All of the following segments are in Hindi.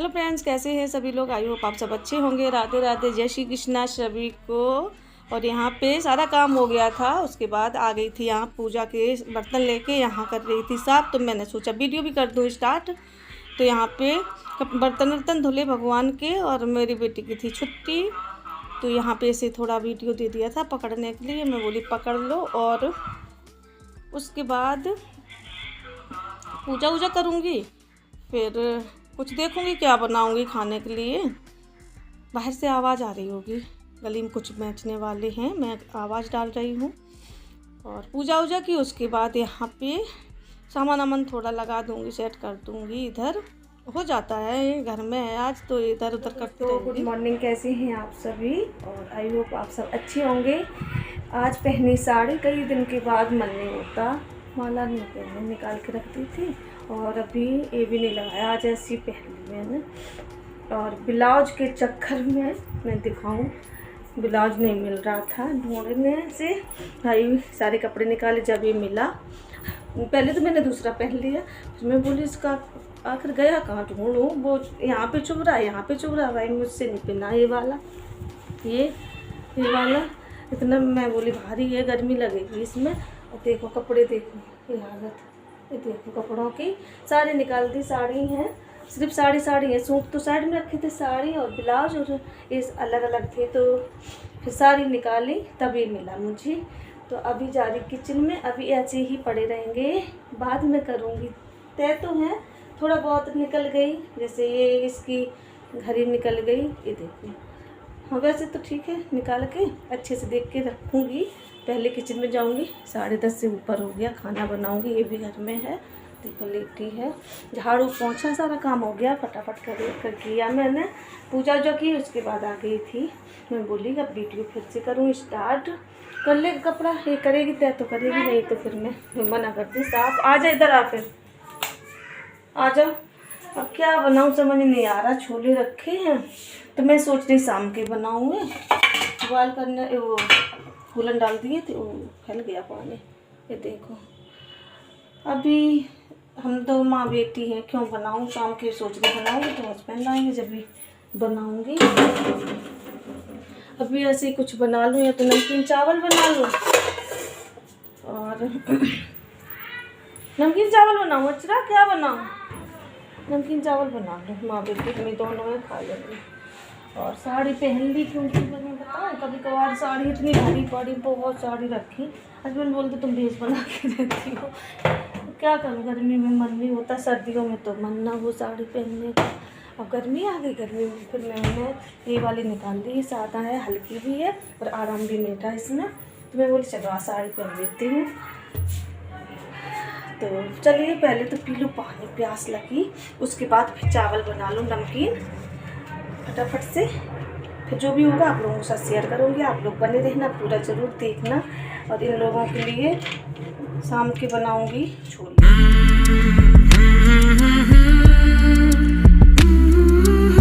हेलो फ्रेंड्स, कैसे हैं सभी लोग। आई होप आप सब अच्छे होंगे। राधे राधे, जय श्री कृष्णा सभी को। और यहाँ पे सारा काम हो गया था, उसके बाद आ गई थी यहाँ पूजा के बर्तन लेके, यहाँ कर रही थी साफ। तो मैंने सोचा वीडियो भी कर दूँ स्टार्ट। तो यहाँ पे बर्तन धुले भगवान के, और मेरी बेटी की थी छुट्टी, तो यहाँ पे इसे थोड़ा वीडियो दे दिया था पकड़ने के लिए। मैं बोली पकड़ लो, और उसके बाद पूजा वूजा करूँगी, फिर कुछ देखूँगी क्या बनाऊँगी खाने के लिए। बाहर से आवाज़ आ रही होगी, गली में कुछ बेचने वाले हैं, मैं आवाज़ डाल रही हूँ। और पूजा वूजा की, उसके बाद यहाँ पे सामान वामान थोड़ा लगा दूँगी, सेट कर दूँगी। इधर हो जाता है, घर में है आज, तो इधर उधर करते रहेंगे। गुड मॉर्निंग, कैसे हैं आप सभी, और आई होप आप सब अच्छे होंगे। आज पहनी साड़ी, कई दिन के बाद मन नहीं होता, माला नहीं पहनी, निकाल के रख दी थी, और अभी ये भी नहीं लगाया, आज ऐसी पहन ली मैंने। और ब्लाउज के चक्कर में मैं दिखाऊं, ब्लाउज नहीं मिल रहा था, ढूंढने से भाई सारे कपड़े निकाले, जब ये मिला। पहले तो मैंने दूसरा पहन लिया, फिर मैं बोली इसका आखिर गया कहाँ ढूंढूं, वो यहाँ पे चुभ रहा है, यहाँ पे चुभ रहा है, भाई मुझसे नहीं पहना ये वाला, ये वाला इतना, मैं बोली भारी है, गर्मी लगेगी इसमें। और देखो कपड़े, देखो ये हालत, ये देखो कपड़ों की, साड़ी निकाल दी। साड़ी हैं, सिर्फ साड़ी है, सूट तो साइड में रखे थे, साड़ी और ब्लाउज और ये अलग अलग थे, तो फिर साड़ी निकाली तभी मिला मुझे। तो अभी जा रही किचन में, अभी ऐसे ही पड़े रहेंगे, बाद में करूँगी। तय तो है, थोड़ा बहुत निकल गई, जैसे ये इसकी घड़ी निकल गई, ये देखो। हाँ वैसे तो ठीक है, निकाल के अच्छे से देख के रखूँगी। पहले किचन में जाऊँगी, 10:30 से ऊपर हो गया, खाना बनाऊँगी, ये भी घर में है, देखो लेटी है। झाड़ू पोंछा सारा काम हो गया, फटाफट कर किया मैंने। पूजा जो की, उसके बाद आ गई थी। मैं बोली अब वीडियो फिर से करूँ स्टार्ट, कर ले कपड़ा, ये करेगी तय तो करेगी, नहीं तो फिर मैं मना करती साफ। आ जा इधर, आ फिर आ जाओ। अब क्या बनाऊँ समझ नहीं आ रहा, छोले रखे हैं, तो मैं सोच रही शाम के बनाऊँगी। बॉयल करने वो फूलन डाल दिए थे, वो फैल गया पानी, ये देखो। अभी हम दो माँ बेटी हैं, क्यों बनाऊँ, शाम के सोच रही बनाऊँगी, तो हस्बैंड आएंगे जब भी बनाऊँगी। अभी ऐसे ही कुछ बना लूँ, या तो नमकीन चावल बना लूँ, और नमकीन चावल बनाऊँ, अचरा क्या बनाऊँ, नमकीन चावल बना लूँ, माँ बेटी में दोनों में खा लेंगे। और साड़ी पहन ली, क्योंकि मैंने बताऊँ कभी कभार साड़ी इतनी भारी पड़ी, बहुत साड़ी रखी। हस्बैंड बोलते तुम भेज बना के देती हो, क्या करूँ, गर्मी में मन नहीं होता, सर्दियों में तो मन ना वो साड़ी पहनने का। अब गर्मी आ गई, गर्मी में फिर मैंने ये वाली निकाल ली, सादा है, हल्की भी है और आराम भी मिलता है इसमें, तो मैं बोली चलो साड़ी पहन लेती हूँ। तो चलिए पहले तो पी लूँ पानी, प्यास लगी, उसके बाद फिर चावल बना लूँ नमकीन फटाफट से। फिर जो भी होगा आप लोगों के साथ शेयर करूँगी, आप लोग बने रहना, पूरा ज़रूर देखना। और इन लोगों के लिए शाम के बनाऊँगी छोले।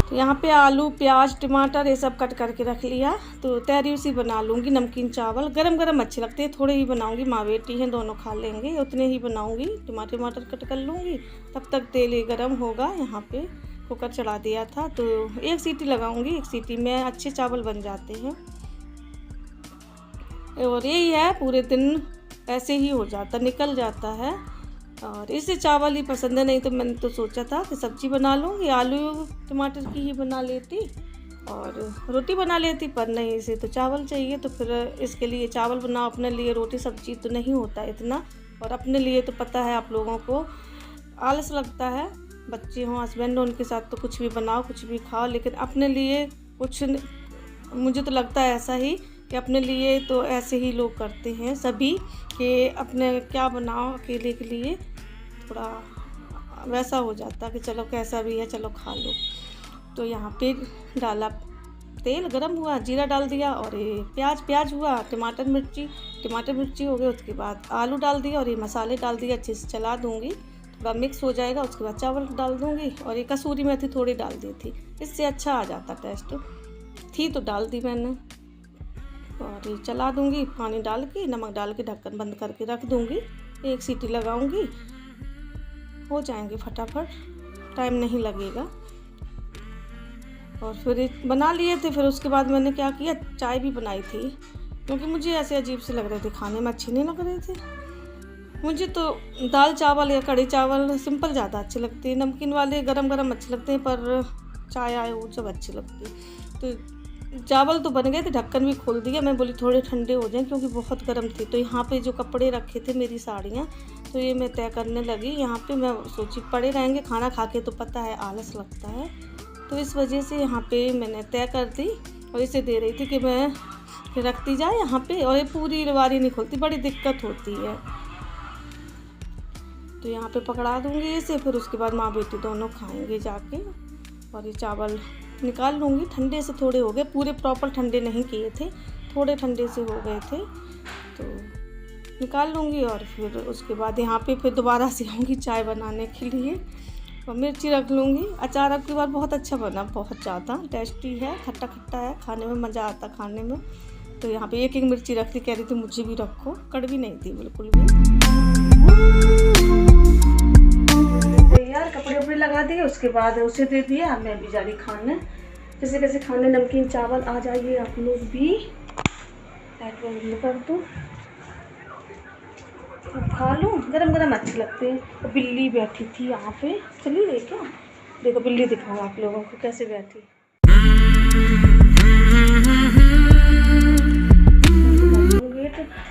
तो यहाँ पे आलू प्याज टमाटर ये सब कट करके रख लिया, तो तैयारी उसी बना लूँगी। नमकीन चावल गरम गरम अच्छे लगते हैं, थोड़े ही बनाऊँगी, माँ बेटी हैं दोनों खा लेंगे, उतने ही बनाऊँगी। टमाटर कट कर लूँगी, तब तक तेल ही गर्म होगा। यहाँ पे कुकर चढ़ा दिया था, तो एक सीटी लगाऊंगी, एक सीटी में अच्छे चावल बन जाते हैं। और यही है, पूरे दिन ऐसे ही हो जाता, निकल जाता है। और इसे चावल ही पसंद है, नहीं तो मैंने तो सोचा था कि सब्जी बना लूँगी, आलू टमाटर की ही बना लेती और रोटी बना लेती, पर नहीं, इसे तो चावल चाहिए, तो फिर इसके लिए चावल बनाओ अपने लिए। रोटी सब्जी तो नहीं होता इतना, और अपने लिए तो पता है आप लोगों को आलस लगता है, बच्चे हों हस्बैंड हो उनके साथ तो कुछ भी बनाओ कुछ भी खाओ, लेकिन अपने लिए कुछ, मुझे तो लगता है ऐसा ही कि अपने लिए तो ऐसे ही लोग करते हैं सभी, कि अपने क्या बनाओ अकेले के लिए, थोड़ा वैसा हो जाता कि चलो कैसा भी है चलो खा लो। तो यहाँ पे डाला तेल, गरम हुआ, जीरा डाल दिया, और ये प्याज हुआ, टमाटर मिर्ची हो गए, उसके बाद आलू डाल दिया, और ये मसाले डाल दिए, अच्छे से चला दूँगी, थोड़ा मिक्स हो जाएगा। उसके बाद चावल डाल दूँगी, और ये कसूरी मेथी थोड़ी डाल दी थी, इससे अच्छा आ जाता टेस्ट, थी तो डाल दी मैंने। और ये चला दूँगी, पानी डाल के नमक डाल के ढक्कन बंद करके रख दूँगी, एक सीटी लगाऊँगी, हो जाएंगे फटाफट, टाइम नहीं लगेगा। और फिर बना लिए थे। फिर उसके बाद मैंने क्या किया, चाय भी बनाई थी, क्योंकि मुझे ऐसे अजीब से लग रहे थे, खाने में अच्छे नहीं लग रहे थे। मुझे तो दाल चावल या कढ़ी चावल सिंपल ज़्यादा अच्छे लगते हैं, नमकीन वाले गरम गरम अच्छे लगते हैं, पर चाय आए वो सब अच्छी लगती है। तो चावल तो बन गए थे, ढक्कन भी खोल दिया। मैं बोली थोड़े ठंडे हो जाएं क्योंकि बहुत गर्म थे। तो यहाँ पे जो कपड़े रखे थे मेरी साड़ियाँ, तो ये मैं तय करने लगी। यहाँ पे मैं सोची पड़े रहेंगे, खाना खा के तो पता है आलस लगता है, तो इस वजह से यहाँ पे मैंने तय कर दी और इसे दे रही थी कि मैं रखती जाए यहाँ पे। और ये पूरी अलमारी नहीं खुलती, बड़ी दिक्कत होती है। तो यहाँ पे पकड़ा दूँगी इसे, फिर उसके बाद माँ बेटी दोनों खाएंगे जाके। और ये चावल निकाल लूँगी, ठंडे से थोड़े हो गए, पूरे प्रॉपर ठंडे नहीं किए थे, थोड़े ठंडे से हो गए थे, तो निकाल लूँगी। और फिर उसके बाद यहाँ पे फिर दोबारा से आऊँगी चाय बनाने के लिए और मिर्ची रख लूँगी। अचार अब की बार बहुत अच्छा बना, बहुत ज़्यादा टेस्टी है, खट्टा खट्टा है, खाने में मज़ा आता खाने में। तो यहाँ पे एक एक मिर्ची रख दी, कह रही थी मुझे भी रखो, कड़वी नहीं थी बिल्कुल भी। यार कपड़े उपड़े लगा दिए, उसके बाद उसे दे दिया। अब मैं भी जा रही खाने, कैसे कैसे खाने नमकीन चावल। आ जाइए आप लोग भी, लाइट बंद कर दूँ, अब खा लूँ, गरम गरम अच्छे लगते हैं। तो बिल्ली बैठी थी यहाँ पे, चलिए देखो, देखो बिल्ली दिखाऊँ आप लोगों को कैसे बैठी।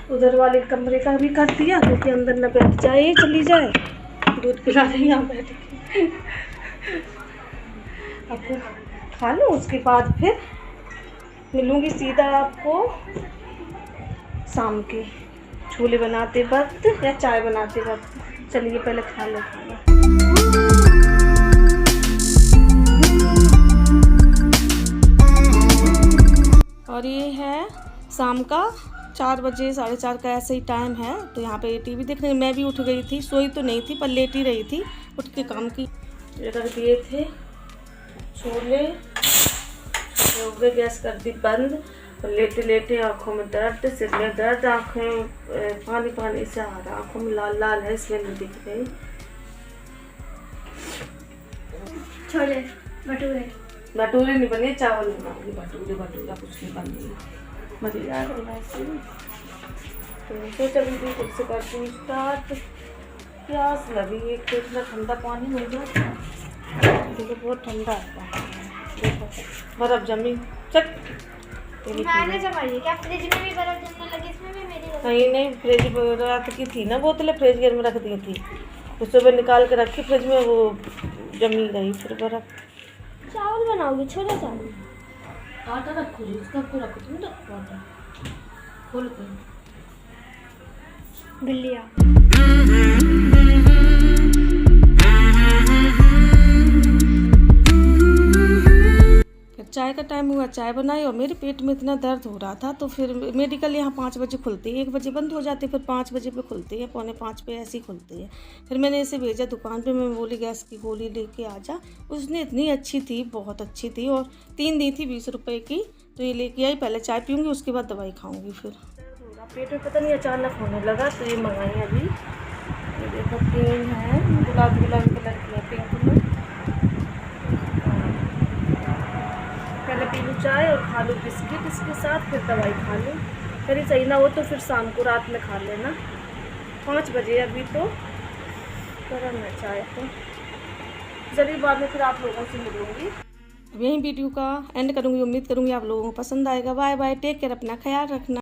उधर वाले कमरे का भी कर दिया क्योंकि अंदर न बैठ जाए, चली जाए। दूध पिला रही यहाँ बैठ के। अब खा लूँ, उसके बाद फिर मिलूँगी सीधा आपको शाम के छोले बनाते वक्त या चाय बनाते वक्त। चलिए पहले खा लो खाना। और ये है शाम का 4 बजे 4:30 का ऐसे ही टाइम है। तो यहाँ पे टीवी देख रही, मैं भी उठ गई थी, सोई तो नहीं थी पर लेट ही रही थी, उठ के काम की रख दिए थे छोले, हो गए, गैस कर दी बंद। और लेटे लेटे आँखों में दर्द, सिर में दर्द, आँखें पानी पानी से आ रहा, आँखों में लाल लाल है, इसलिए नहीं दिख गई। छोले भटूरे, भटूरे नहीं बने, चावल बनाऊंगी। भटूरे भटूरा कुछ नहीं बनेगी, मज़ेदार है वैसे। तो सोचा भी फिर से करती हूँ स्टार्ट। प्यास लगी, एक तो इतना ठंडा पानी हो गया, देखो बहुत ठंडा है, देखो बर्फ़ जमी। चल मैंने जमाई, क्या फ्रिज में भी बर्फ जमने लगी? इसमें भी मेरी नहीं नहीं, फ्रिज रात की थी ना बोतलें, फ्रिज घर में रख दी थी, तो सुबह निकाल के रखी फ्रिज में, वो जमी गई फिर बर्फ़। चावल बनाओगी? छोले चावल? आटा रखो जी, इसका को रखो, तुम रखो आटा खोल कर। बिल्लिया चाय का टाइम हुआ, चाय बनाई और मेरे पेट में इतना दर्द हो रहा था, तो फिर मेडिकल यहाँ 5 बजे खुलती है, 1 बजे बंद हो जाते, फिर 5 बजे पे खुलती है, 4:45 पे ऐसी खुलती है। फिर मैंने इसे भेजा दुकान पे, मैं बोली गैस की गोली लेके आ जा। उसने इतनी अच्छी थी, बहुत अच्छी थी, और 3 दी थी 20 रुपये की, तो ये लेके आई। पहले चाय पीऊँगी, उसके बाद दवाई खाऊँगी। फिर पेट में पता नहीं अचानक होने लगा, तो ये मंगाई अभी। ये देखो क्रीम है, गुलाबी गुलाबी कलर की है, पिंक में। पहले पी लूँ चाय और खा लूँ बिस्किट इसके साथ, फिर दवाई खा लूँ। फिर सही ना हो तो फिर शाम को रात में खा लेना। 5 बजे अभी तो गरम है चाय, तो चलिए बाद में फिर आप लोगों से मिलूँगी। अब यही वीडियो का एंड करूँगी। उम्मीद करूँगी आप लोगों को पसंद आएगा। बाय बाय, टेक केयर, अपना ख्याल रखना।